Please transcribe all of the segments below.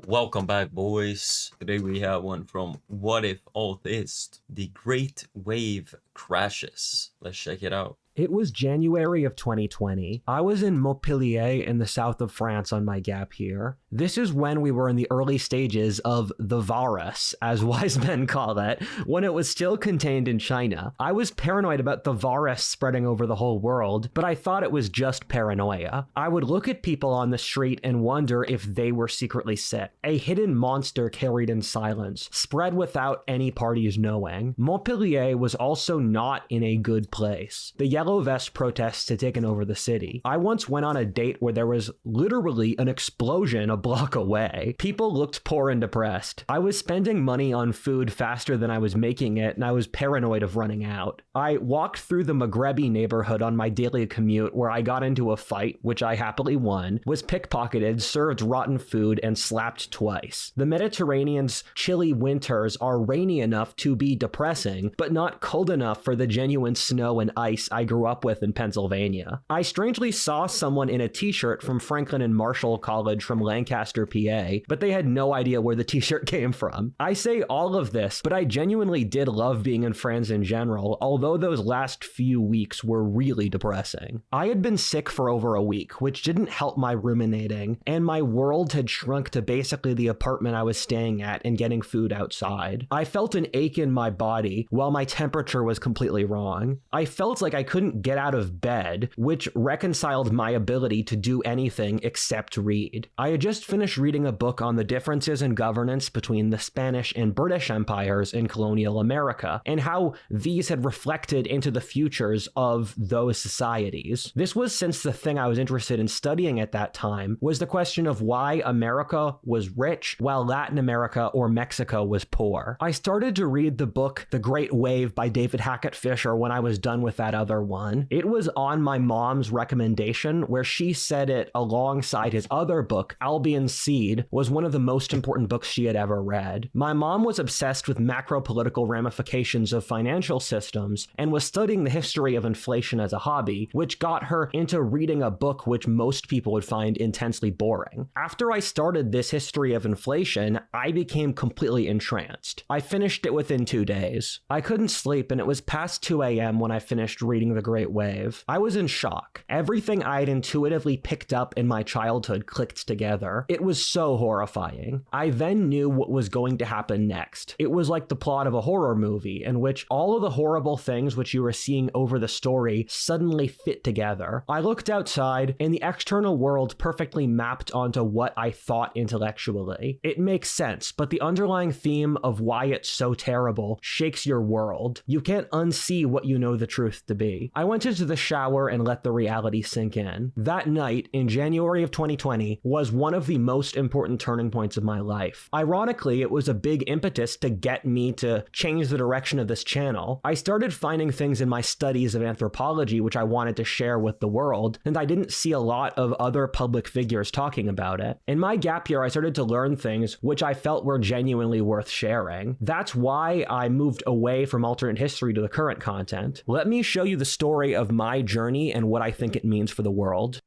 Welcome back, boys. Today we have one from Whatifalthist. The Great Wave Crashes. Let's check it out. It was January of 2020. I was in Montpellier in the south of France on my gap year. This is when we were in the early stages of the virus, as wise men call it, when it was still contained in China. I was paranoid about the virus spreading over the whole world, but I thought it was just paranoia. I would look at people on the street and wonder if they were secretly sick. A hidden monster carried in silence, spread without any parties knowing. Montpellier was also not in a good place. The Yellow Vest protests had taken over the city. I once went on a date where there was literally an explosion a block away. People looked poor and depressed. I was spending money on food faster than I was making it, and I was paranoid of running out. I walked through the Maghrebi neighborhood on my daily commute where I got into a fight, which I happily won, was pickpocketed, served rotten food, and slapped twice. The Mediterranean's chilly winters are rainy enough to be depressing, but not cold enough for the genuine snow and ice I grew up with in Pennsylvania. I strangely saw someone in a t-shirt from Franklin and Marshall College from Lancaster, PA, but they had no idea where the t-shirt came from. I say all of this, but I genuinely did love being in France in general, although those last few weeks were really depressing. I had been sick for over a week, which didn't help my ruminating, and my world had shrunk to basically the apartment I was staying at and getting food outside. I felt an ache in my body while my temperature was completely wrong. I felt like I couldn't get out of bed, which reconciled my ability to do anything except read. I had just finished reading a book on the differences in governance between the Spanish and British empires in colonial America, and how these had reflected into the futures of those societies. This was since the thing I was interested in studying at that time was the question of why America was rich while Latin America or Mexico was poor. I started to read the book The Great Wave by David Hackett Fisher when I was done with that other one. It was on my mom's recommendation, where she said it alongside his other book, Albion Seed, was one of the most important books she had ever read. My mom was obsessed with macro-political ramifications of financial systems and was studying the history of inflation as a hobby, which got her into reading a book which most people would find intensely boring. After I started this history of inflation, I became completely entranced. I finished it within 2 days. I couldn't sleep, and it was past 2 a.m. when I finished reading The Great Wave. I was in shock. Everything I had intuitively picked up in my childhood clicked together. It was so horrifying. I then knew what was going to happen next. It was like the plot of a horror movie, in which all of the horrible things which you were seeing over the story suddenly fit together. I looked outside, and the external world perfectly mapped onto what I thought intellectually. It makes sense, but the underlying theme of why it's so terrible shakes your world. You can't unsee what you know the truth to be. I went into the shower and let the reality sink in. That night, in January of 2020, was one of the most important turning points of my life. Ironically, it was a big impetus to get me to change the direction of this channel. I started finding things in my studies of anthropology which I wanted to share with the world, and I didn't see a lot of other public figures talking about it. In my gap year, I started to learn things which I felt were genuinely worth sharing. That's why I moved away from alternate history to the current content. Let me show you the story of my journey and what I think it means for the world.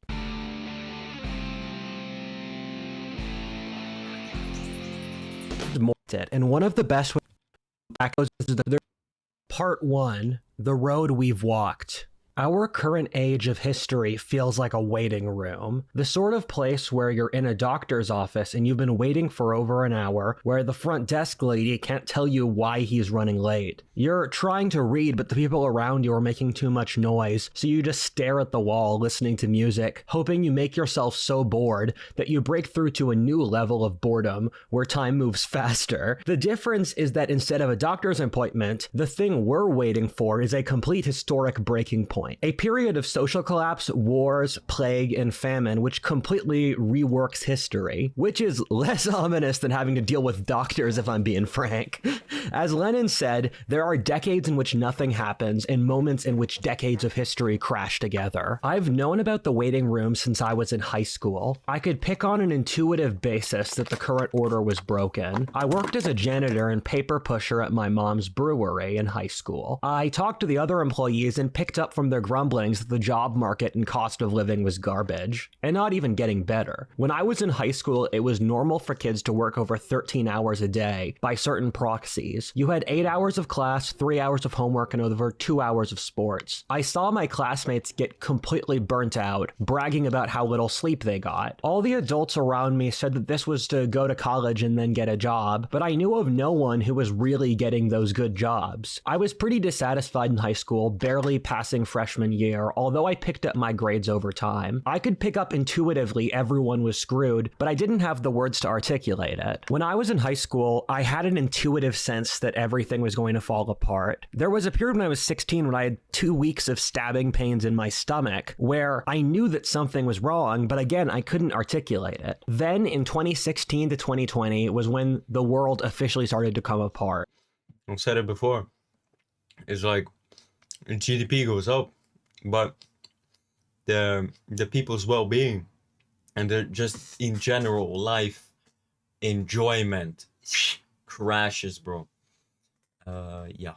And one of the best ways back is part 1, the road we've walked. Our current age of history feels like a waiting room, the sort of place where you're in a doctor's office and you've been waiting for over an hour, where the front desk lady can't tell you why he's running late. You're trying to read, but the people around you are making too much noise, so you just stare at the wall listening to music, hoping you make yourself so bored that you break through to a new level of boredom where time moves faster. The difference is that instead of a doctor's appointment, the thing we're waiting for is a complete historic breaking point. A period of social collapse, wars, plague, and famine, which completely reworks history, which is less ominous than having to deal with doctors, if I'm being frank. As Lenin said, there are decades in which nothing happens and moments in which decades of history crash together. I've known about the waiting room since I was in high school. I could pick on an intuitive basis that the current order was broken. I worked as a janitor and paper pusher at my mom's brewery in high school. I talked to the other employees and picked up from their grumblings that the job market and cost of living was garbage, and not even getting better. When I was in high school, it was normal for kids to work over 13 hours a day by certain proxies. You had 8 hours of class, 3 hours of homework, and over 2 hours of sports. I saw my classmates get completely burnt out, bragging about how little sleep they got. All the adults around me said that this was to go to college and then get a job, but I knew of no one who was really getting those good jobs. I was pretty dissatisfied in high school, barely passing freshman year, although I picked up my grades over time. I could pick up intuitively everyone was screwed, but I didn't have the words to articulate it. When I was in high school, I had an intuitive sense that everything was going to fall apart. There was a period when I was 16 when I had 2 weeks of stabbing pains in my stomach, where I knew that something was wrong, but again, I couldn't articulate it. Then in 2016 to 2020 was when the world officially started to come apart. I've said it before. It's like GDP goes up, but the people's well-being and the just in general life enjoyment crashes, bro. Yeah.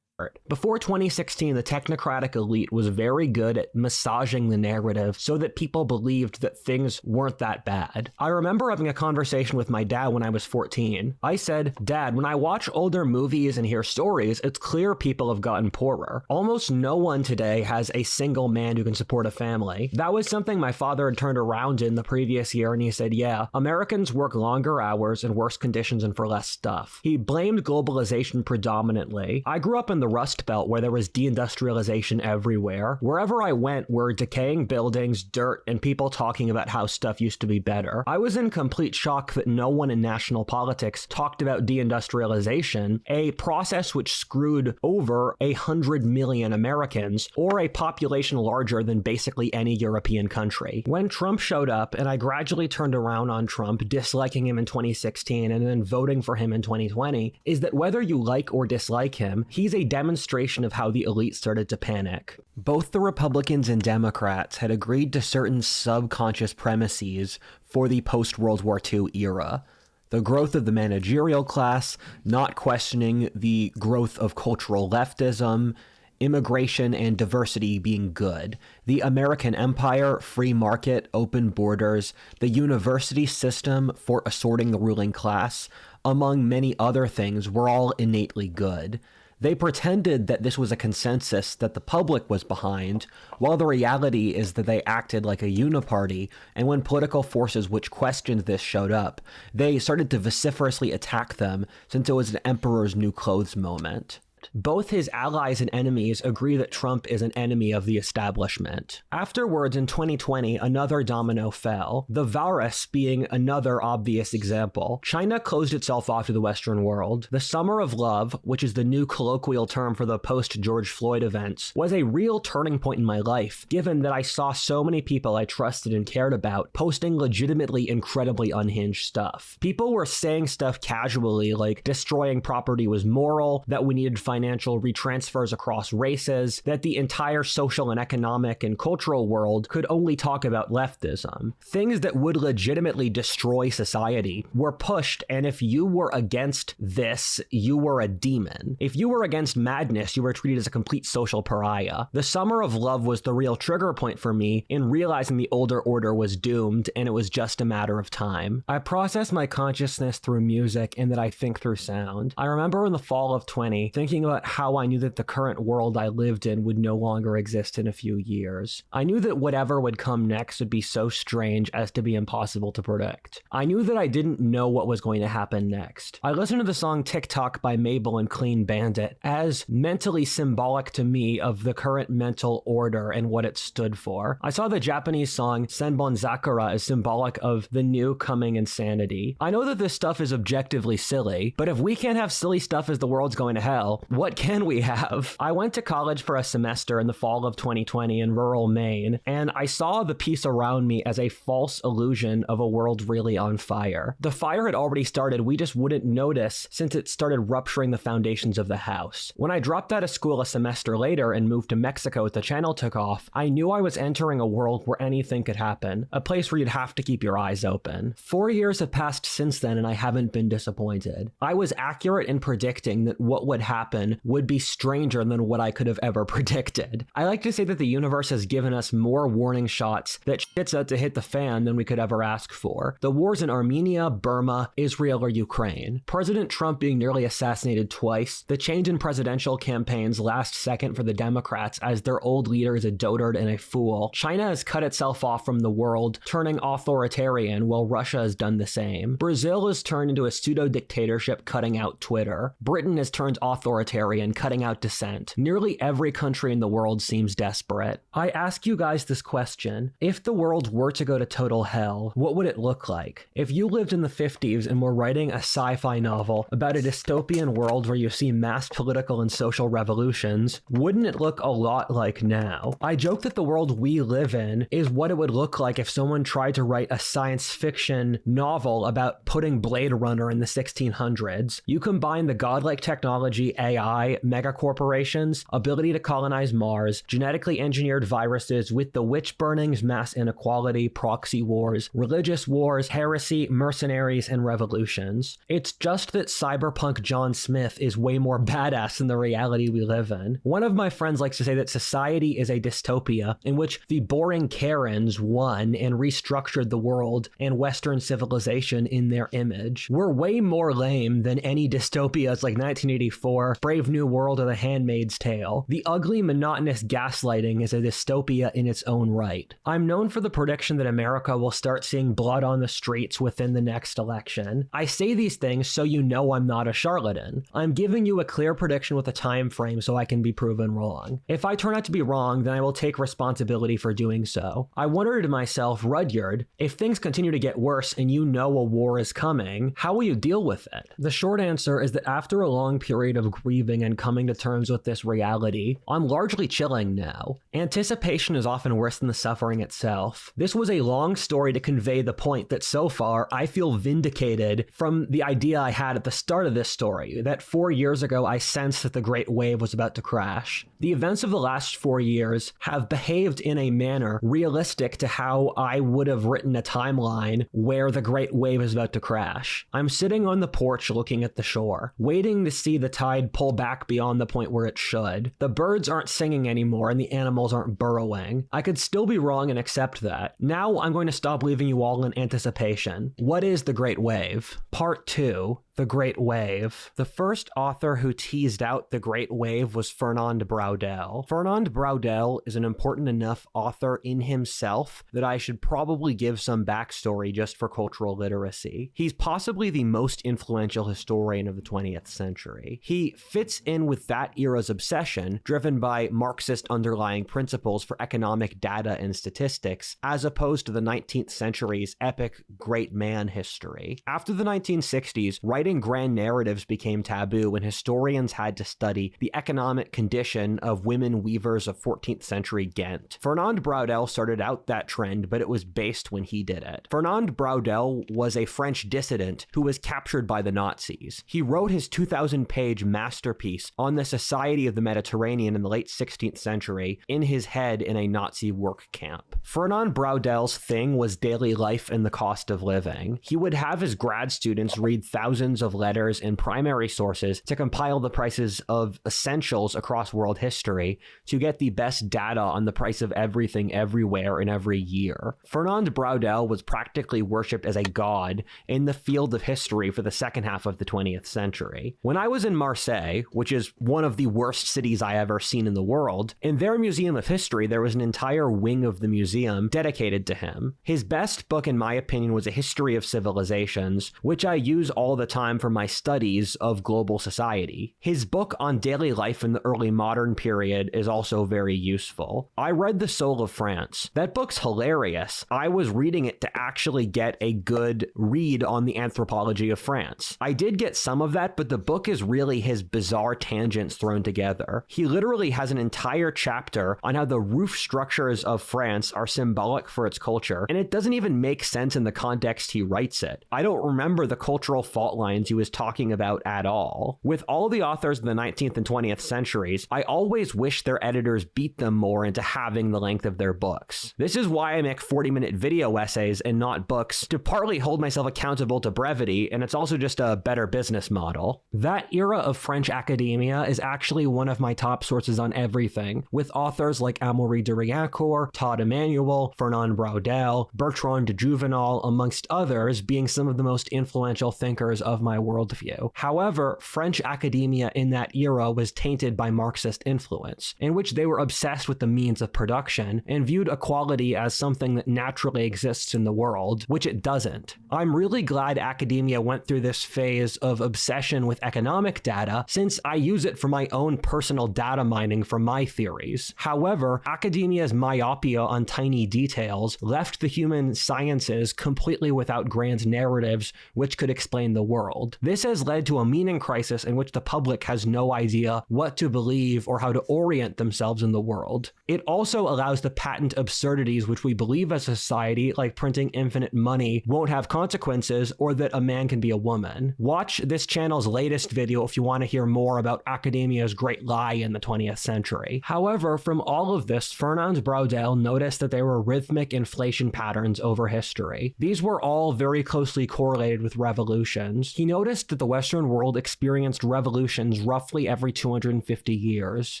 Before 2016, the technocratic elite was very good at massaging the narrative so that people believed that things weren't that bad. I remember having a conversation with my dad when I was 14. I said, "Dad, when I watch older movies and hear stories, it's clear people have gotten poorer. Almost no one today has a single man who can support a family." That was something my father had turned around in the previous year, and he said, "Yeah, Americans work longer hours in worse conditions and for less stuff." He blamed globalization predominantly. I grew up in the Rust Belt where there was deindustrialization everywhere. Wherever I went were decaying buildings, dirt, and people talking about how stuff used to be better. I was in complete shock that no one in national politics talked about deindustrialization, a process which screwed over 100 million Americans, or a population larger than basically any European country. When Trump showed up, and I gradually turned around on Trump, disliking him in 2016 and then voting for him in 2020, is that whether you like or dislike him, he's a demonstration of how the elite started to panic. Both the Republicans and Democrats had agreed to certain subconscious premises for the post-World War II era. The growth of the managerial class, not questioning the growth of cultural leftism, immigration and diversity being good, the American empire, free market, open borders, the university system for assorting the ruling class, among many other things, were all innately good. They pretended that this was a consensus that the public was behind, while the reality is that they acted like a uniparty, and when political forces which questioned this showed up, they started to vociferously attack them since it was an emperor's new clothes moment. Both his allies and enemies agree that Trump is an enemy of the establishment. Afterwards, in 2020, another domino fell, the virus being another obvious example. China closed itself off to the Western world. The Summer of Love, which is the new colloquial term for the post-George Floyd events, was a real turning point in my life, given that I saw so many people I trusted and cared about posting legitimately incredibly unhinged stuff. People were saying stuff casually, like destroying property was moral, that we needed financial retransfers across races, that the entire social and economic and cultural world could only talk about leftism. Things that would legitimately destroy society were pushed, and if you were against this, you were a demon. If you were against madness, you were treated as a complete social pariah. The Summer of Love was the real trigger point for me in realizing the older order was doomed, and it was just a matter of time. I process my consciousness through music and that I think through sound. I remember in the fall of 20, thinking about how I knew that the current world I lived in would no longer exist in a few years. I knew that whatever would come next would be so strange as to be impossible to predict. I knew that I didn't know what was going to happen next. I listened to the song TikTok by Mabel and Clean Bandit as mentally symbolic to me of the current mental order and what it stood for. I saw the Japanese song Senbon Zakura as symbolic of the new coming insanity. I know that this stuff is objectively silly, but if we can't have silly stuff as the world's going to hell, what can we have? I went to college for a semester in the fall of 2020 in rural Maine, and I saw the peace around me as a false illusion of a world really on fire. The fire had already started, we just wouldn't notice since it started rupturing the foundations of the house. When I dropped out of school a semester later and moved to Mexico as the channel took off, I knew I was entering a world where anything could happen, a place where you'd have to keep your eyes open. 4 years have passed since then and I haven't been disappointed. I was accurate in predicting that what would happen 11 would be stranger than what I could have ever predicted. I like to say that the universe has given us more warning shots that shit's out to hit the fan than we could ever ask for. The wars in Armenia, Burma, Israel, or Ukraine, President Trump being nearly assassinated twice, the change in presidential campaigns last second for the Democrats as their old leader is a dotard and a fool. China has cut itself off from the world, turning authoritarian while Russia has done the same. Brazil has turned into a pseudo-dictatorship, cutting out Twitter. Britain has turned authoritarian, cutting out dissent. Nearly every country in the world seems desperate. I ask you guys this question. If the world were to go to total hell, what would it look like? If you lived in the 50s and were writing a sci-fi novel about a dystopian world where you see mass political and social revolutions, wouldn't it look a lot like now? I joke that the world we live in is what it would look like if someone tried to write a science fiction novel about putting Blade Runner in the 1600s. You combine the godlike technology, AI, megacorporations, ability to colonize Mars, genetically engineered viruses with the witch burnings, mass inequality, proxy wars, religious wars, heresy, mercenaries, and revolutions. It's just that cyberpunk John Smith is way more badass than the reality we live in. One of my friends likes to say that society is a dystopia in which the boring Karens won and restructured the world and Western civilization in their image. We're way more lame than any dystopias like 1984, Brave New World, or The Handmaid's Tale. The ugly, monotonous gaslighting is a dystopia in its own right. I'm known for the prediction that America will start seeing blood on the streets within the next election. I say these things so you know I'm not a charlatan. I'm giving you a clear prediction with a time frame so I can be proven wrong. If I turn out to be wrong, then I will take responsibility for doing so. I wondered to myself, Rudyard, if things continue to get worse and you know a war is coming, how will you deal with it? The short answer is that after a long period of grieving and coming to terms with this reality, I'm largely chilling now. Anticipation is often worse than the suffering itself. This was a long story to convey the point that so far I feel vindicated from the idea I had at the start of this story, that 4 years ago I sensed that the Great Wave was about to crash. The events of the last 4 years have behaved in a manner realistic to how I would have written a timeline where the Great Wave is about to crash. I'm sitting on the porch looking at the shore, waiting to see the tide pull back beyond the point where it should. The birds aren't singing anymore and the animals aren't burrowing. I could still be wrong and accept that. Now I'm going to stop leaving you all in anticipation. What is the Great Wave? Part 2. The Great Wave. The first author who teased out the Great Wave was Fernand Braudel. Fernand Braudel is an important enough author in himself that I should probably give some backstory just for cultural literacy. He's possibly the most influential historian of the 20th century. He fits in with that era's obsession, driven by Marxist underlying principles for economic data and statistics, as opposed to the 19th century's epic great man history. After the 1960s, writing grand narratives became taboo and historians had to study the economic condition of women weavers of 14th century Ghent. Fernand Braudel started out that trend, but it was based when he did it. Fernand Braudel was a French dissident who was captured by the Nazis. He wrote his 2,000-page masterpiece on the society of the Mediterranean in the late 16th century in his head in a Nazi work camp. Fernand Braudel's thing was daily life and the cost of living. He would have his grad students read thousands of letters and primary sources to compile the prices of essentials across world history to get the best data on the price of everything everywhere in every year. Fernand Braudel was practically worshipped as a god in the field of history for the second half of the 20th century. When I was in Marseille, which is one of the worst cities I ever seen in the world, in their Museum of History, there was an entire wing of the museum dedicated to him. His best book, in my opinion, was A History of Civilizations, which I use all the time for my studies of global society. His book on daily life in the early modern period is also very useful. I read The Soul of France. That book's hilarious. I was reading it to actually get a good read on the anthropology of France. I did get some of that, but the book is really his bizarre tangents thrown together. He literally has an entire chapter on how the roof structures of France are symbolic for its culture, and it doesn't even make sense in the context he writes it. I don't remember the cultural fault line timelines he was talking about at all. With all the authors of the 19th and 20th centuries, I always wish their editors beat them more into having the length of their books. This is why I make 40-minute video essays and not books, to partly hold myself accountable to brevity, and it's also just a better business model. That era of French academia is actually one of my top sources on everything, with authors like Amaury de Riencourt, Todd Emanuel, Fernand Braudel, Bertrand de Juvenal, amongst others, being some of the most influential thinkers of my worldview. However, French academia in that era was tainted by Marxist influence, in which they were obsessed with the means of production and viewed equality as something that naturally exists in the world, which it doesn't. I'm really glad academia went through this phase of obsession with economic data, since I use it for my own personal data mining for my theories. However, academia's myopia on tiny details left the human sciences completely without grand narratives which could explain the world. This has led to a meaning crisis in which the public has no idea what to believe or how to orient themselves in the world. It also allows the patent absurdities which we believe as a society, like printing infinite money, won't have consequences, or that a man can be a woman. Watch this channel's latest video if you want to hear more about academia's great lie in the 20th century. However, from all of this, Fernand Braudel noticed that there were rhythmic inflation patterns over history. These were all very closely correlated with revolutions. He noticed that the Western world experienced revolutions roughly every 250 years.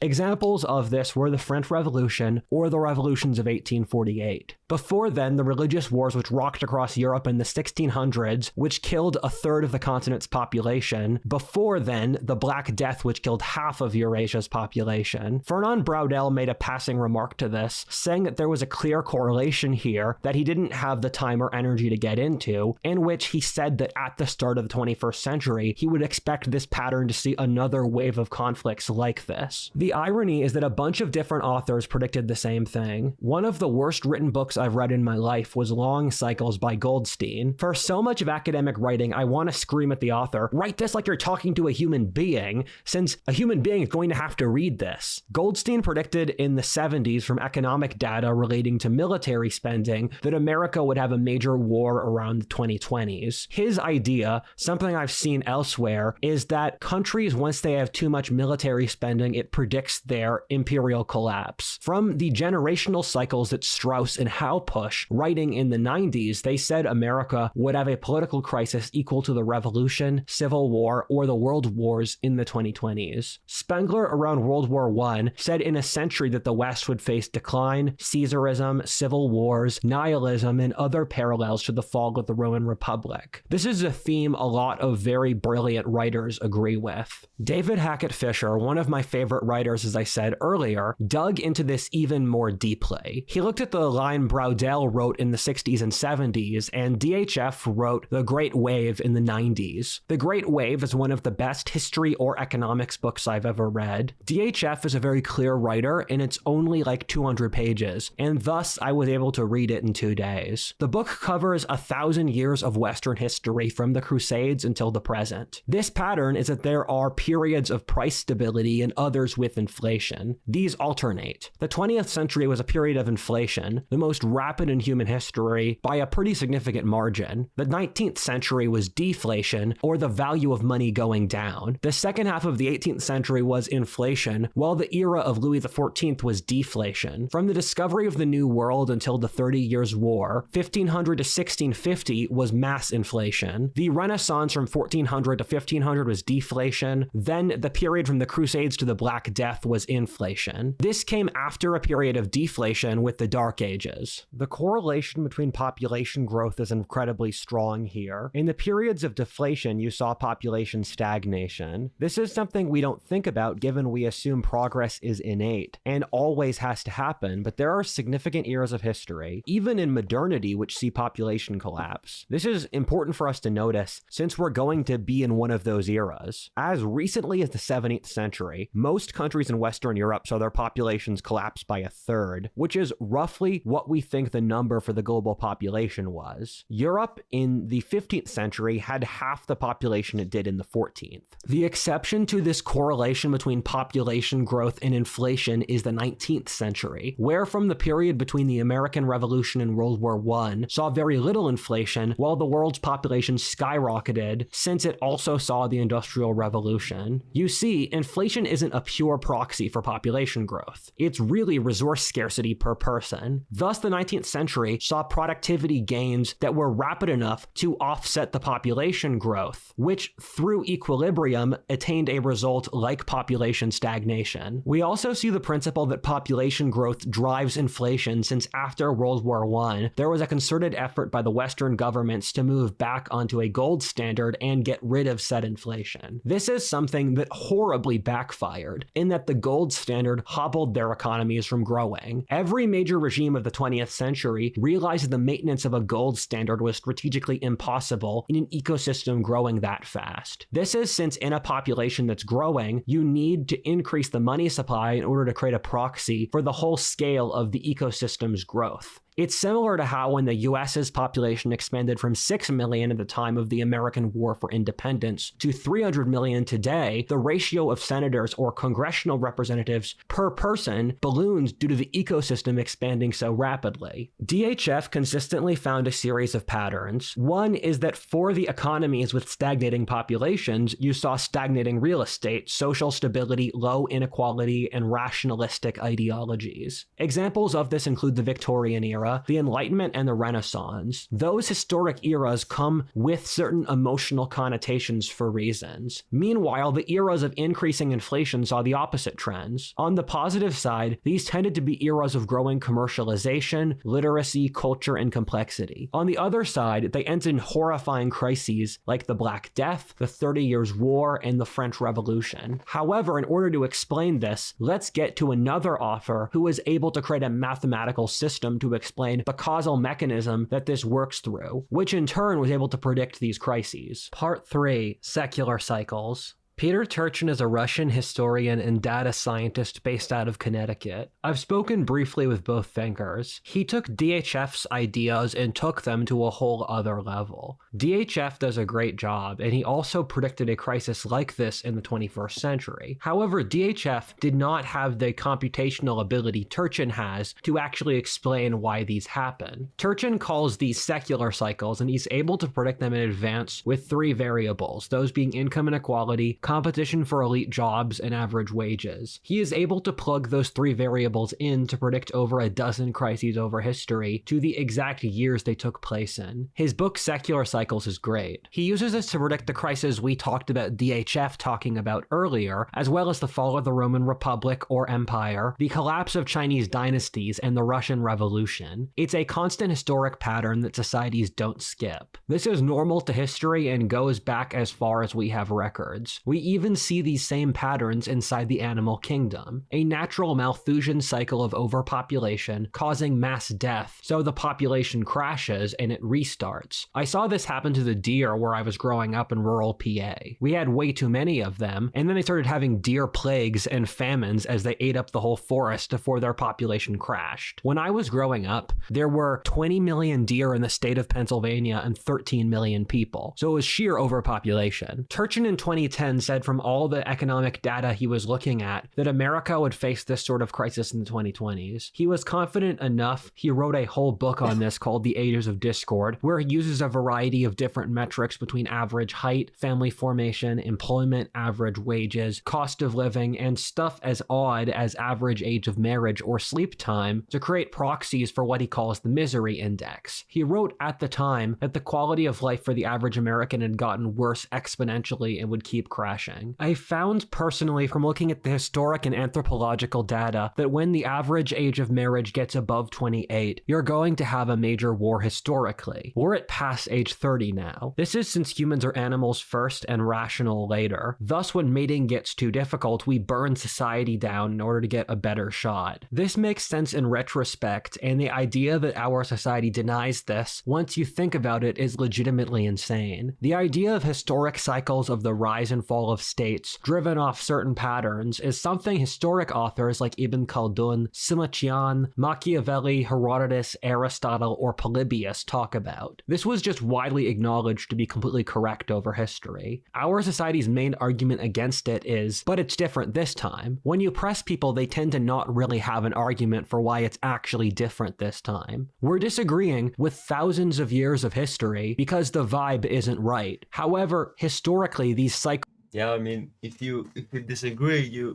Examples of this were the French Revolution or the revolutions of 1848. Before then, the religious wars which rocked across Europe in the 1600s, which killed a third of the continent's population. Before then, the Black Death, which killed half of Eurasia's population. Fernand Braudel made a passing remark to this, saying that there was a clear correlation here that he didn't have the time or energy to get into, in which he said that at the start of the 21st century, he would expect this pattern to see another wave of conflicts like this. The irony is that a bunch of different authors predicted the same thing. One of the worst written books I've read in my life was Long Cycles by Goldstein. For so much of academic writing, I want to scream at the author, write this like you're talking to a human being, since a human being is going to have to read this. Goldstein predicted in the 70s from economic data relating to military spending that America would have a major war around the 2020s. His idea, something I've seen elsewhere, is that countries, once they have too much military spending, it predicts their imperial collapse. From the generational cycles that Strauss and Howe push, writing in the 90s, they said America would have a political crisis equal to the Revolution, Civil War, or the World Wars in the 2020s. Spengler, around World War I, said in a century that the West would face decline, Caesarism, civil wars, nihilism, and other parallels to the fall of the Roman Republic. This is a theme a lot of very brilliant writers agree with. David Hackett Fischer, one of my favorite writers, as I said earlier, dug into this even more deeply. He looked at the line Braudel wrote in the 60s and 70s, and DHF wrote The Great Wave in the 90s. The Great Wave is one of the best history or economics books I've ever read. DHF is a very clear writer, and it's only like 200 pages, and thus I was able to read it in 2 days. The book covers 1,000 years of Western history from the Crusades until the present. This pattern is that there are periods of price stability and others with inflation. These alternate. The 20th century was a period of inflation, the most rapid in human history by a pretty significant margin. The 19th century was deflation, or the value of money going down. The second half of the 18th century was inflation, while the era of Louis XIV was deflation. From the discovery of the New World until the 30 Years' War, 1500 to 1650 was mass inflation. The Renaissance from 1400 to 1500 was deflation. Then the period from the Crusades to the Black Death was inflation. This came after a period of deflation with the Dark Ages. The correlation between population growth is incredibly strong here. In the periods of deflation, you saw population stagnation. This is something we don't think about given we assume progress is innate and always has to happen, but there are significant eras of history, even in modernity, which see population collapse. This is important for us to notice since we're going to be in one of those eras. As recently as the 17th century, most countries in Western Europe saw their populations collapse by a third, which is roughly what we think the number for the global population was. Europe in the 15th century had half the population it did in the 14th. The exception to this correlation between population growth and inflation is the 19th century, where from the period between the American Revolution and World War I saw very little inflation, while the world's population skyrocketed included since it also saw the Industrial Revolution. You see, inflation isn't a pure proxy for population growth. It's really resource scarcity per person. Thus, the 19th century saw productivity gains that were rapid enough to offset the population growth, which through equilibrium attained a result like population stagnation. We also see the principle that population growth drives inflation since after World War I, there was a concerted effort by the Western governments to move back onto a gold standard and get rid of said inflation. This is something that horribly backfired in that the gold standard hobbled their economies from growing. Every major regime of the 20th century realized the maintenance of a gold standard was strategically impossible in an ecosystem growing that fast. This is since in a population that's growing, you need to increase the money supply in order to create a proxy for the whole scale of the ecosystem's growth. It's similar to how when the US's population expanded from 6 million at the time of the American War for Independence to 300 million today, the ratio of senators or congressional representatives per person balloons due to the ecosystem expanding so rapidly. DHF consistently found a series of patterns. One is that for the economies with stagnating populations, you saw stagnating real estate, social stability, low inequality, and rationalistic ideologies. Examples of this include the Victorian era, the Enlightenment, and the Renaissance. Those historic eras come with certain emotional connotations for reasons. Meanwhile, the eras of increasing inflation saw the opposite trends. On the positive side, these tended to be eras of growing commercialization, literacy, culture, and complexity. On the other side, they ended in horrifying crises like the Black Death, the 30 Years' War, and the French Revolution. However, in order to explain this, let's get to another author who was able to create a mathematical system to explain the causal mechanism that this works through, which in turn was able to predict these crises. Part 3. Secular Cycles. Peter Turchin is a Russian historian and data scientist based out of Connecticut. I've spoken briefly with both thinkers. He took DHF's ideas and took them to a whole other level. DHF does a great job, and he also predicted a crisis like this in the 21st century. However, DHF did not have the computational ability Turchin has to actually explain why these happen. Turchin calls these secular cycles, and he's able to predict them in advance with 3 variables, those being income inequality, competition for elite jobs, and average wages. He is able to plug those 3 variables in to predict over a dozen crises over history to the exact years they took place in. His book Secular Cycles is great. He uses this to predict the crises we talked about DHF talking about earlier, as well as the fall of the Roman Republic or Empire, the collapse of Chinese dynasties, and the Russian Revolution. It's a constant historic pattern that societies don't skip. This is normal to history and goes back as far as we have records. We even see these same patterns inside the animal kingdom. A natural Malthusian cycle of overpopulation causing mass death, so the population crashes and it restarts. I saw this happen to the deer where I was growing up in rural PA. We had way too many of them, and then they started having deer plagues and famines as they ate up the whole forest before their population crashed. When I was growing up, there were 20 million deer in the state of Pennsylvania and 13 million people, so it was sheer overpopulation. Turchin in 2010 said from all the economic data he was looking at that America would face this sort of crisis in the 2020s. He was confident enough, he wrote a whole book on this called The Ages of Discord, where he uses a variety of different metrics between average height, family formation, employment, average wages, cost of living, and stuff as odd as average age of marriage or sleep time to create proxies for what he calls the misery index. He wrote at the time that the quality of life for the average American had gotten worse exponentially and would keep crashing. I found personally from looking at the historic and anthropological data that when the average age of marriage gets above 28, you're going to have a major war historically. We're at past age 30 now. This is since humans are animals first and rational later. Thus, when mating gets too difficult, we burn society down in order to get a better shot. This makes sense in retrospect, and the idea that our society denies this, once you think about it, is legitimately insane. The idea of historic cycles of the rise and fall fall of states, driven off certain patterns, is something historic authors like Ibn Khaldun, Simichian, Machiavelli, Herodotus, Aristotle, or Polybius talk about. This was just widely acknowledged to be completely correct over history. Our society's main argument against it is, but it's different this time. When you press people, they tend to not really have an argument for why it's actually different this time. We're disagreeing with thousands of years of history because the vibe isn't right. However, historically, these cycles... Yeah, I mean, if you disagree,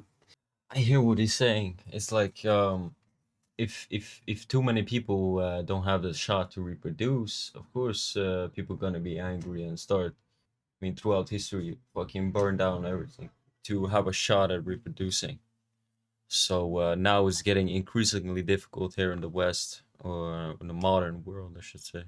I hear what he's saying. It's like if too many people don't have the shot to reproduce, of course people gonna be angry and start. I mean, throughout history, fucking burn down everything to have a shot at reproducing. So now it's getting increasingly difficult here in the West, or in the modern world, I should say.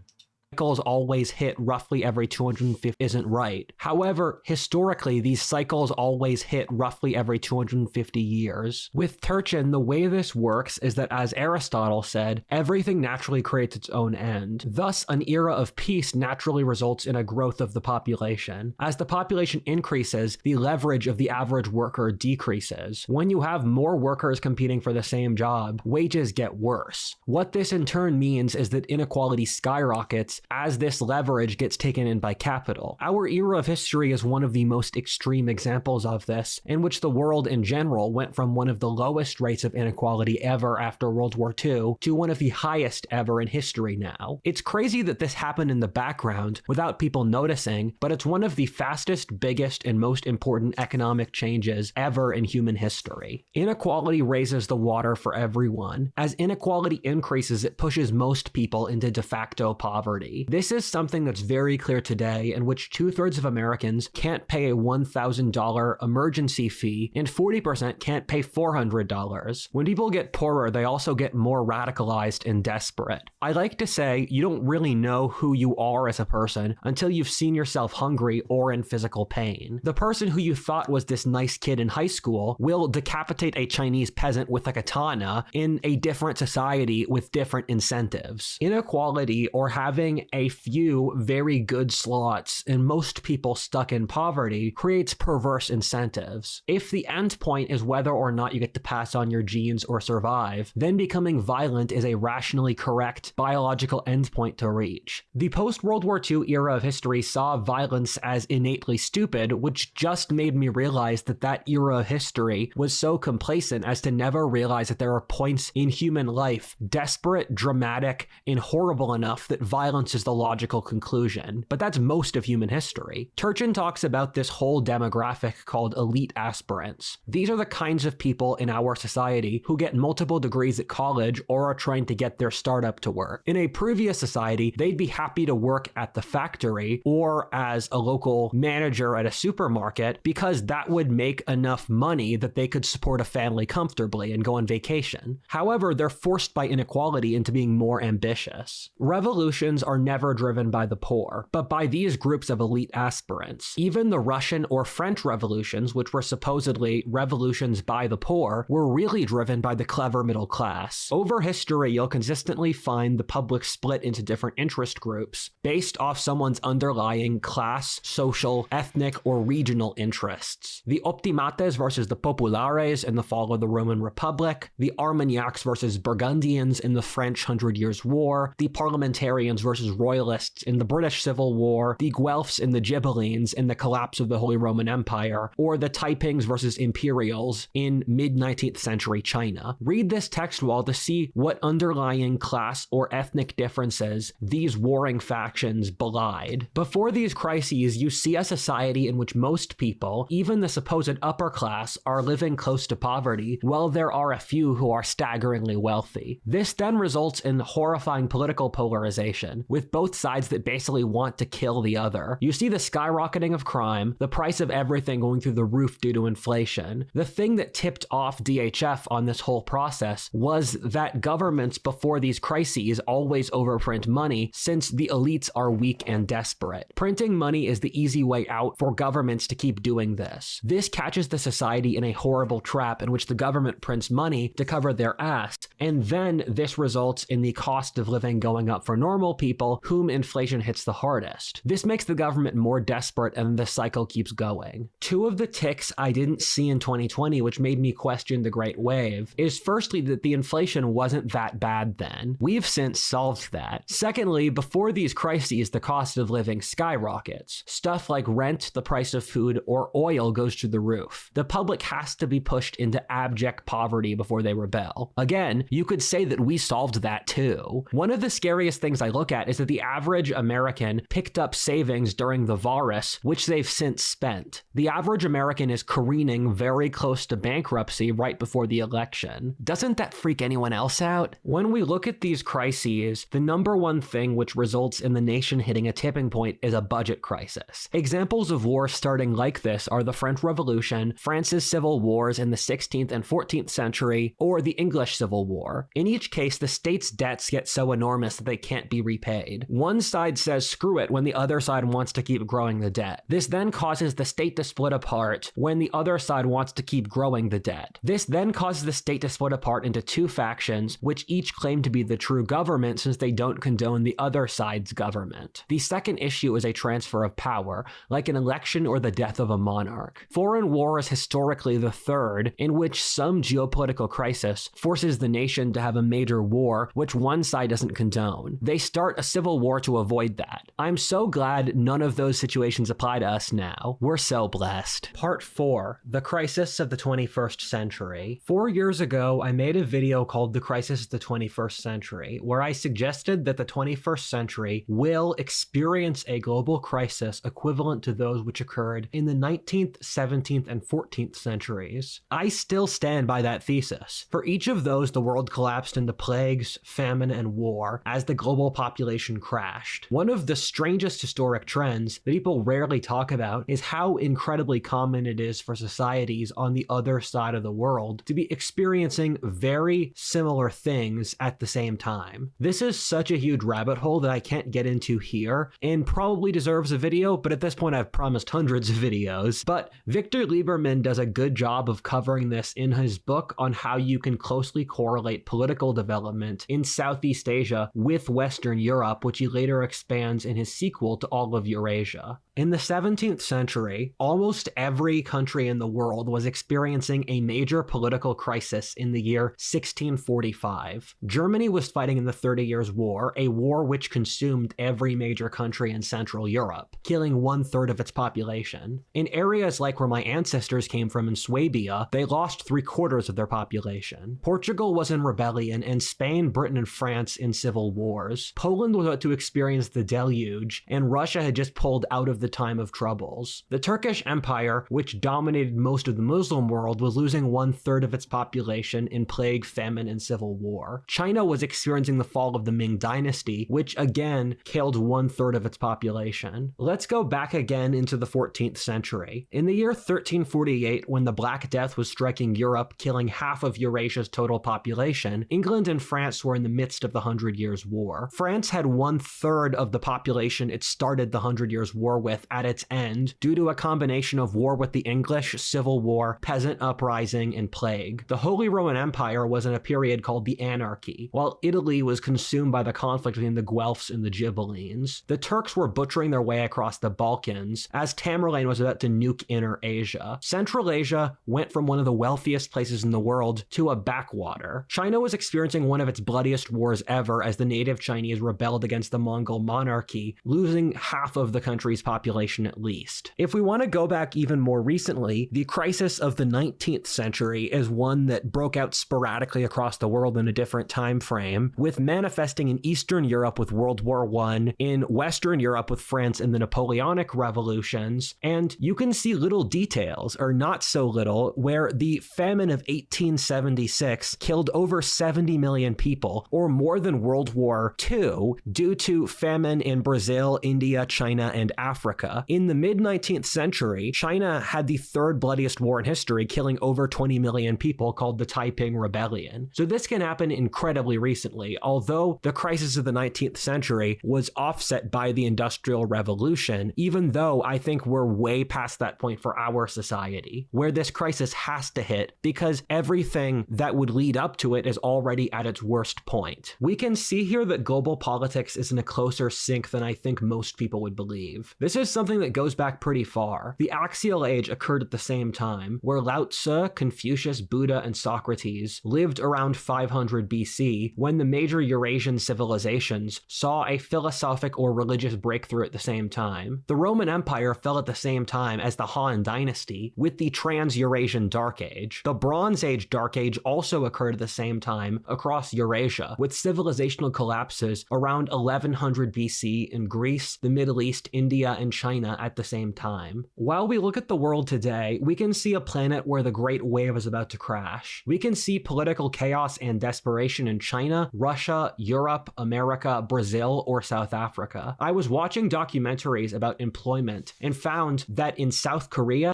Cycles always hit roughly every 250 isn't right. However, historically, these cycles always hit roughly every 250 years. With Turchin, the way this works is that, as Aristotle said, everything naturally creates its own end. Thus, an era of peace naturally results in a growth of the population. As the population increases, the leverage of the average worker decreases. When you have more workers competing for the same job, wages get worse. What this in turn means is that inequality skyrockets as this leverage gets taken in by capital. Our era of history is one of the most extreme examples of this, in which the world in general went from one of the lowest rates of inequality ever after World War II to one of the highest ever in history now. It's crazy that this happened in the background without people noticing, but it's one of the fastest, biggest, and most important economic changes ever in human history. Inequality raises the water for everyone. As inequality increases, it pushes most people into de facto poverty. This is something that's very clear today, in which 2/3 of Americans can't pay a $1,000 emergency fee and 40% can't pay $400. When people get poorer, they also get more radicalized and desperate. I like to say you don't really know who you are as a person until you've seen yourself hungry or in physical pain. The person who you thought was this nice kid in high school will decapitate a Chinese peasant with a katana in a different society with different incentives. Inequality, or having a few very good slots and most people stuck in poverty, creates perverse incentives. If the end point is whether or not you get to pass on your genes or survive, then becoming violent is a rationally correct biological endpoint to reach. The post-World War II era of history saw violence as innately stupid, which just made me realize that that era of history was so complacent as to never realize that there are points in human life desperate, dramatic, and horrible enough that violence is the logical conclusion. But that's most of human history. Turchin talks about this whole demographic called elite aspirants. These are the kinds of people in our society who get multiple degrees at college or are trying to get their startup to work. In a previous society, they'd be happy to work at the factory or as a local manager at a supermarket because that would make enough money that they could support a family comfortably and go on vacation. However, they're forced by inequality into being more ambitious. Revolutions are never driven by the poor, but by these groups of elite aspirants. Even the Russian or French revolutions, which were supposedly revolutions by the poor, were really driven by the clever middle class. Over history, you'll consistently find the public split into different interest groups based off someone's underlying class, social, ethnic, or regional interests. The optimates versus the populares in the fall of the Roman Republic, the Armagnacs versus Burgundians in the French Hundred Years' War, the parliamentarians versus royalists in the British Civil War, the Guelphs and the Ghibellines in the collapse of the Holy Roman Empire, or the Taipings versus Imperials in mid-19th century China. Read this text wall to see what underlying class or ethnic differences these warring factions belied. Before these crises, you see a society in which most people, even the supposed upper class, are living close to poverty, while there are a few who are staggeringly wealthy. This then results in horrifying political polarization, with both sides that basically want to kill the other. You see the skyrocketing of crime, the price of everything going through the roof due to inflation. The thing that tipped off DHF on this whole process was that governments before these crises always overprint money since the elites are weak and desperate. Printing money is the easy way out for governments to keep doing this. This catches the society in a horrible trap in which the government prints money to cover their ass, and then this results in the cost of living going up for normal people people whom inflation hits the hardest. This makes the government more desperate and the cycle keeps going. Two of the ticks I didn't see in 2020, which made me question the Great Wave, is firstly that the inflation wasn't that bad then. We've since solved that. Secondly, before these crises, the cost of living skyrockets. Stuff like rent, the price of food, or oil goes through the roof. The public has to be pushed into abject poverty before they rebel. Again, you could say that we solved that too. One of the scariest things I look at is that the average American picked up savings during the virus, which they've since spent. The average American is careening very close to bankruptcy right before the election. Doesn't that freak anyone else out? When we look at these crises, the number one thing which results in the nation hitting a tipping point is a budget crisis. Examples of wars starting like this are the French Revolution, France's civil wars in the 16th and 14th century, or the English Civil War. In each case, the state's debts get so enormous that they can't be repaid. One side says screw it when the other side wants to keep growing the debt. This then causes the state to split apart when the other side wants to keep growing the debt. This then causes the state to split apart into two factions, which each claim to be the true government since they don't condone the other side's government. The second issue is a transfer of power, like an election or the death of a monarch. Foreign war is historically the third, in which some geopolitical crisis forces the nation to have a major war which one side doesn't condone. They start a civil war to avoid that. I'm so glad none of those situations apply to us now. We're so blessed. Part 4. The Crisis of the 21st Century. 4 years ago, I made a video called The Crisis of the 21st Century, where I suggested that the 21st century will experience a global crisis equivalent to those which occurred in the 19th, 17th, and 14th centuries. I still stand by that thesis. For each of those, the world collapsed into plagues, famine, and war as the global population crashed. One of the strangest historic trends that people rarely talk about is how incredibly common it is for societies on the other side of the world to be experiencing very similar things at the same time. This is such a huge rabbit hole that I can't get into here and probably deserves a video, but at this point I've promised hundreds of videos. But Victor Lieberman does a good job of covering this in his book on how you can closely correlate political development in Southeast Asia with Western Europe, which he later expands in his sequel to All of Eurasia. In the 17th century, almost every country in the world was experiencing a major political crisis in the year 1645. Germany was fighting in the 30 Years' War, a war which consumed every major country in Central Europe, killing 1/3 of its population. In areas like where my ancestors came from in Swabia, they lost 3/4 of their population. Portugal was in rebellion, and Spain, Britain, and France in civil wars. Poland was about to experience the deluge, and Russia had just pulled out of the time of troubles. The Turkish Empire, which dominated most of the Muslim world, was losing 1/3 of its population in plague, famine, and civil war. China was experiencing the fall of the Ming Dynasty, which again killed 1/3 of its population. Let's go back again into the 14th century. In the year 1348, when the Black Death was striking Europe, killing half of Eurasia's total population, England and France were in the midst of the 100 Years' War. France had 1/3 of the population it started the 100 Years' War with at its end, due to a combination of war with the English, civil war, peasant uprising, and plague. The Holy Roman Empire was in a period called the Anarchy, while Italy was consumed by the conflict between the Guelphs and the Ghibellines. The Turks were butchering their way across the Balkans, as Tamerlane was about to nuke Inner Asia. Central Asia went from one of the wealthiest places in the world to a backwater. China was experiencing one of its bloodiest wars ever as the native Chinese rebelled against the Mongol monarchy, losing half of the country's population at least. If we want to go back even more recently, the crisis of the 19th century is one that broke out sporadically across the world in a different time frame, with manifesting in Eastern Europe with World War I, in Western Europe with France and the Napoleonic revolutions, and you can see little details, or not so little, where the famine of 1876 killed over 70 million people, or more than World War II, due to famine in Brazil, India, China, and Africa. Africa. In the mid-19th century, China had the third bloodiest war in history, killing over 20 million people, called the Taiping Rebellion. So this can happen incredibly recently, although the crisis of the 19th century was offset by the Industrial Revolution, even though I think we're way past that point for our society, where this crisis has to hit because everything that would lead up to it is already at its worst point. We can see here that global politics is in a closer sync than I think most people would believe. This is something that goes back pretty far. The Axial Age occurred at the same time, where Lao Tzu, Confucius, Buddha, and Socrates lived around 500 BC, when the major Eurasian civilizations saw a philosophic or religious breakthrough at the same time. The Roman Empire fell at the same time as the Han Dynasty, with the Trans-Eurasian Dark Age. The Bronze Age Dark Age also occurred at the same time across Eurasia, with civilizational collapses around 1100 BC in Greece, the Middle East, India, and China at the same time. While we look at the world today, we can see a planet where the Great Wave is about to crash. We can see political chaos and desperation in China, Russia, Europe, America, Brazil, or South Africa. I was watching documentaries about employment and found that in South Korea,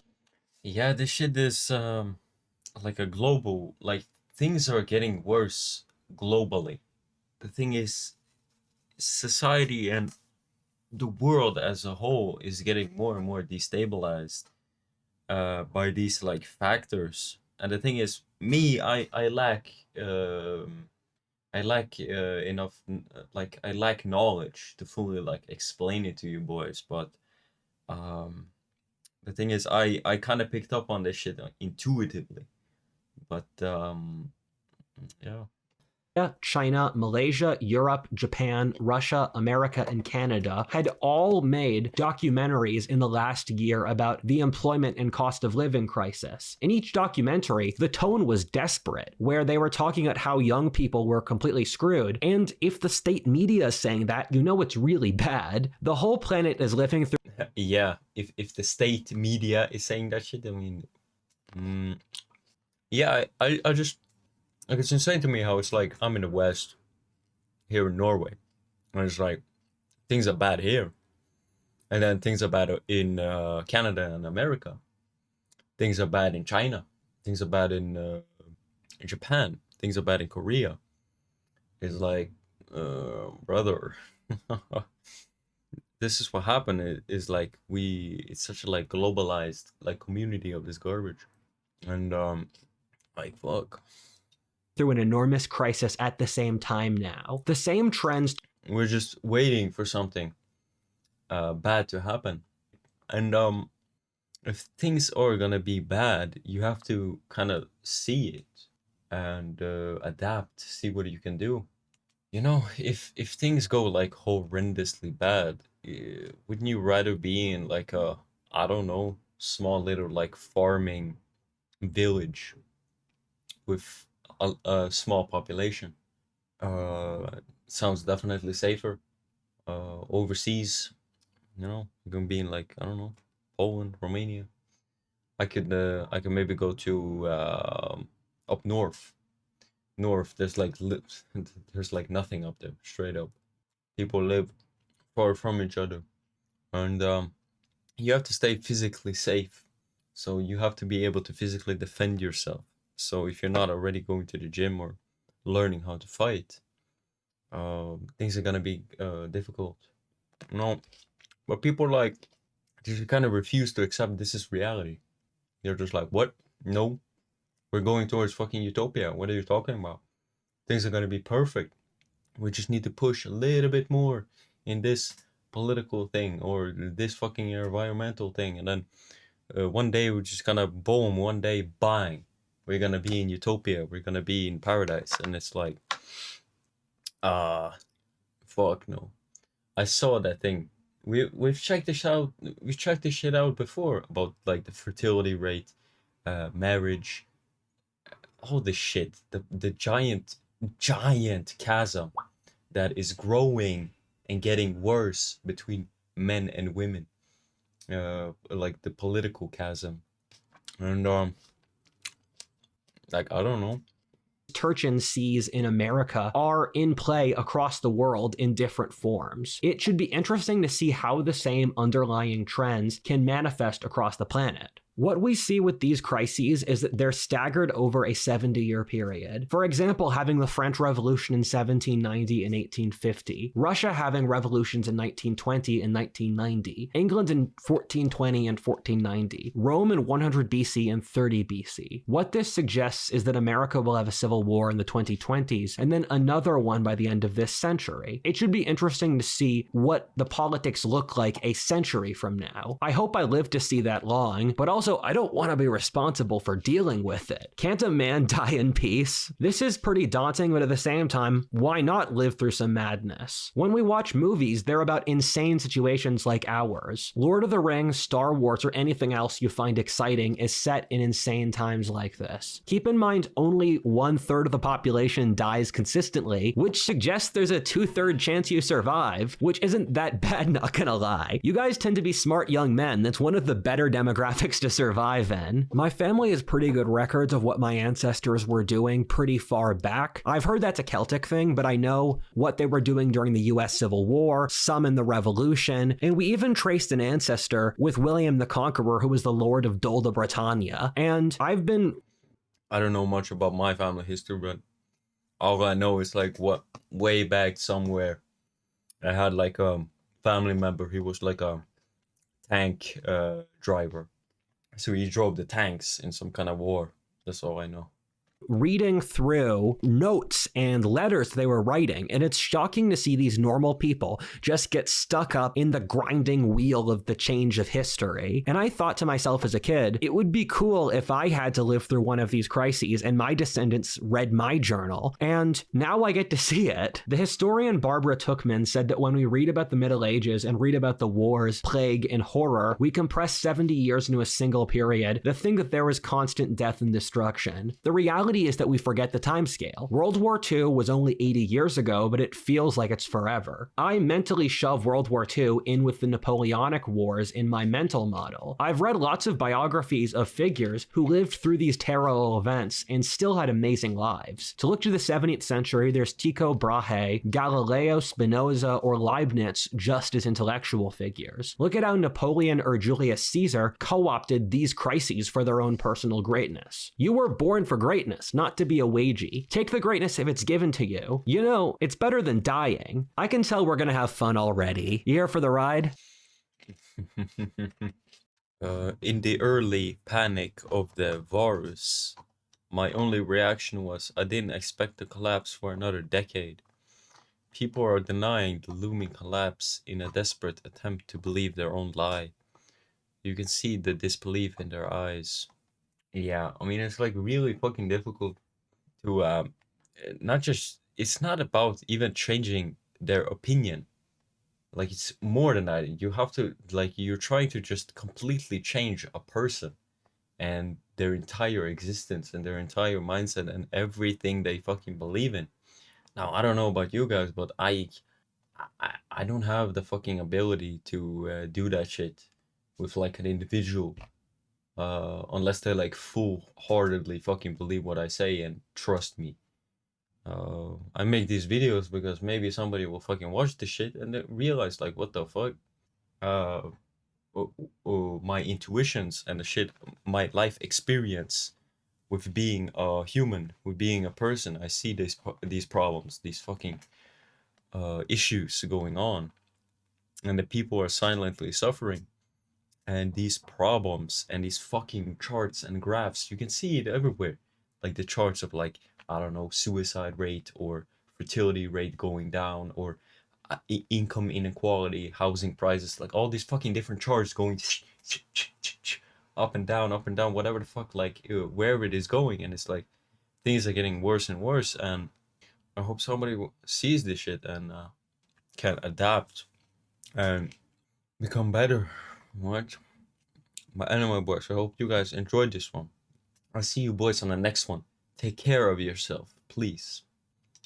Yeah, this shit is like a global, like things are getting worse globally. The thing is, society and the world as a whole is getting more and more destabilized by these like factors. And the thing is, me, I lack enough like I lack knowledge to fully like explain it to you boys. But um, the thing is, I kind of picked up on this shit intuitively. But yeah. China, Malaysia, Europe, Japan, Russia, America, and Canada had all made documentaries in the last year about the employment and cost of living crisis. In each documentary, the tone was desperate, where they were talking about how young people were completely screwed. And if the state media is saying that, you know it's really bad. The whole planet is living through. Yeah, if the state media is saying that shit, I mean, yeah, I just like it's insane to me how it's like I'm in the West here in Norway, and it's like things are bad here, and then things are bad in Canada and America. Things are bad in China. Things are bad in Japan. Things are bad in Korea. It's like, brother, this is what happened. Is like it's such a like globalized like community of this garbage, and like fuck. Through an enormous crisis at the same time now. The same trends. We're just waiting for something bad to happen, and if things are gonna be bad, you have to kind of see it and adapt, see what you can do. You know, if things go like horrendously bad, wouldn't you rather be in like a, I don't know, small little like farming village with a small population? Sounds definitely safer. Overseas, you know, you can be in like, I don't know, Poland, Romania. I could maybe go to up north. North, there's like there's like nothing up there, straight up. People live far from each other, and you have to stay physically safe. So you have to be able to physically defend yourself. So if you're not already going to the gym or learning how to fight, things are gonna be difficult. No, but people like just kind of refuse to accept this is reality. They're just like, what? No, we're going towards fucking utopia. What are you talking about? Things are gonna be perfect. We just need to push a little bit more in this political thing or this fucking environmental thing, and then one day we're just gonna boom. One day, bang, we're gonna be in utopia. We're gonna be in paradise, and it's like, ah, fuck no. I saw that thing. We've checked this out. We've checked this shit out before about like the fertility rate, marriage, all this shit. The giant chasm that is growing and getting worse between men and women. Like the political chasm, and like I don't know. Turchin sees in America are in play across the world in different forms. It should be interesting to see how the same underlying trends can manifest across the planet. What we see with these crises is that they're staggered over a 70-year period. For example, having the French Revolution in 1790 and 1850, Russia having revolutions in 1920 and 1990, England in 1420 and 1490, Rome in 100 BC and 30 BC. What this suggests is that America will have a civil war in the 2020s and then another one by the end of this century. It should be interesting to see what the politics look like a century from now. I hope I live to see that long, but also I don't want to be responsible for dealing with it. Can't a man die in peace? This is pretty daunting, but at the same time, why not live through some madness? When we watch movies, they're about insane situations like ours. Lord of the Rings, Star Wars, or anything else you find exciting is set in insane times like this. Keep in mind, only 1/3 of the population dies consistently, which suggests there's a 2/3 chance you survive, which isn't that bad, not gonna lie. You guys tend to be smart young men. That's one of the better demographics to survive in. My family has pretty good records of what my ancestors were doing pretty far back. I've heard that's a Celtic thing, but I know what they were doing during the US Civil War, some in the Revolution, and we even traced an ancestor with William the Conqueror, who was the Lord of Dol de Bretagne. And I don't know much about my family history, but all I know is like what way back somewhere I had like a family member. He was like a tank driver. So he drove the tanks in some kind of war. That's all I know. reading through notes and letters they were writing, and it's shocking to see these normal people just get stuck up in the grinding wheel of the change of history. And I thought to myself as a kid, it would be cool if I had to live through one of these crises and my descendants read my journal, and now I get to see it. The historian Barbara Tuchman said that when we read about the Middle Ages and read about the wars, plague, and horror, we compress 70 years into a single period to think that there was constant death and destruction. The reality is that we forget the timescale. World War II was only 80 years ago, but it feels like it's forever. I mentally shove World War II in with the Napoleonic Wars in my mental model. I've read lots of biographies of figures who lived through these terrible events and still had amazing lives. To look to the 17th century, there's Tycho Brahe, Galileo, Spinoza, or Leibniz just as intellectual figures. Look at how Napoleon or Julius Caesar co-opted these crises for their own personal greatness. You were born for greatness, not to be a wagey. Take the greatness if it's given to you. You know, it's better than dying. I can tell we're gonna have fun already. You here for the ride? In the early panic of the virus, my only reaction was I didn't expect the collapse for another decade. People are denying the looming collapse in a desperate attempt to believe their own lie. You can see the disbelief in their eyes. Yeah, I mean, it's like really fucking difficult to not just, it's not about even changing their opinion. Like, it's more than that. You have to, like, you're trying to just completely change a person and their entire existence and their entire mindset and everything they fucking believe in. Now, I don't know about you guys, but I don't have the fucking ability to do that shit with like an individual, unless they like full-heartedly fucking believe what I say and trust me. I make these videos because maybe somebody will fucking watch this shit and then realize like, what the fuck? Uh, my intuitions and the shit, my life experience with being a human, with being a person. I see these problems, these fucking issues going on, and the people are silently suffering. And these problems and these fucking charts and graphs, you can see it everywhere. Like the charts of like, I don't know, suicide rate or fertility rate going down, or income inequality, housing prices, like all these fucking different charts going up and down, whatever the fuck, like wherever it is going. And it's like things are getting worse and worse. And I hope somebody sees this shit and can adapt and become better. What? But anyway, boys, I hope you guys enjoyed this one. I'll see you boys on the next one. Take care of yourself, please.